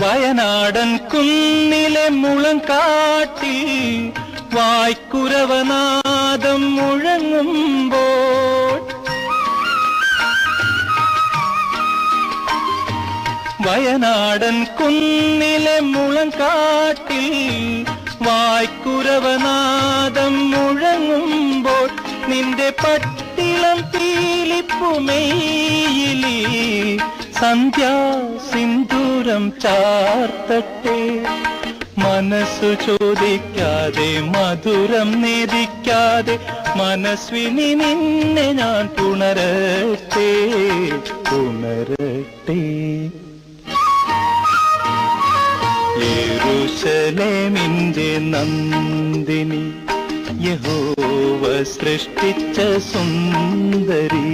വയനാടൻ കുന്നിലെ മുളങ്കാട്ടിൽ വായ്ക്കുരവനാദം മുഴങ്ങുമ്പോൾ വയനാടൻ കുന്നിലെ മുളങ്കാട്ടിൽ വായ്ക്കുരവനാദം മുഴങ്ങുമ്പോൾ നിന്റെ പട്ടിളം പീലിപ്പുമെയിലി സന്ധ്യാ സിന്ദൂരം ചാർത്തട്ടെ. മനസ്സു ചോദിക്കാതെ മധുരം നേദിക്കാതെ മനസ്വിനി നിന്നെ ഞാൻ പുണരട്ടെ പുണരട്ടെ. യെരൂശലേമിന്റെ നന്ദിനി യഹോവ സൃഷ്ടിച്ച സുന്ദരി.